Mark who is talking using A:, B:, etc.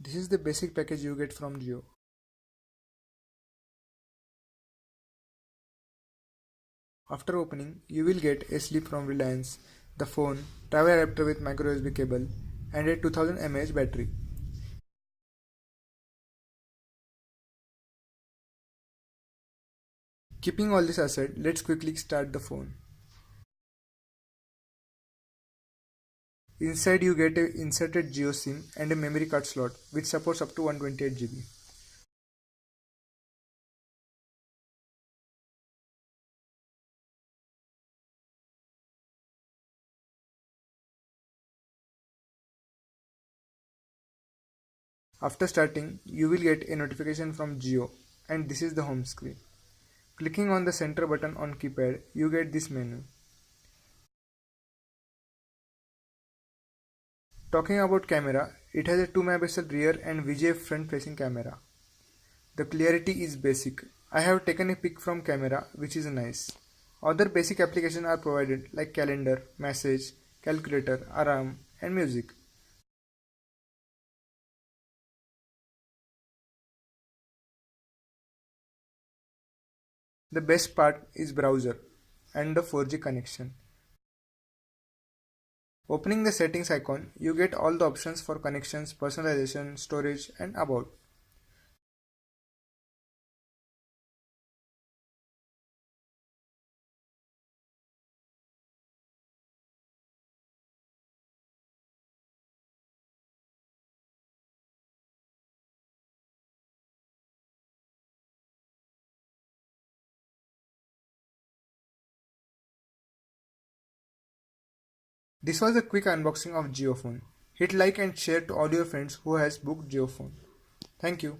A: This is the basic package you get from Jio. After opening, you will get a slip from Reliance, the phone, travel adapter with micro USB cable, and a 2000 mAh battery. Keeping all this aside, let's quickly start the phone. Inside you get a inserted Jio SIM and a memory card slot which supports up to 128 GB. After starting, you will get a notification from Jio, and this is the home screen. Clicking on the center button on keypad, you get this menu. Talking about camera, it has a 2 megapixel rear and VGA front facing camera. The clarity is basic. I have taken a pic from camera which is nice. Other basic applications are provided like calendar, message, calculator, alarm and music. The best part is browser and the 4G connection. Opening the settings icon, you get all the options for connections, personalization, storage and about. This was a quick unboxing of Jio Phone. Hit like and share to all your friends who has booked Jio Phone. Thank you.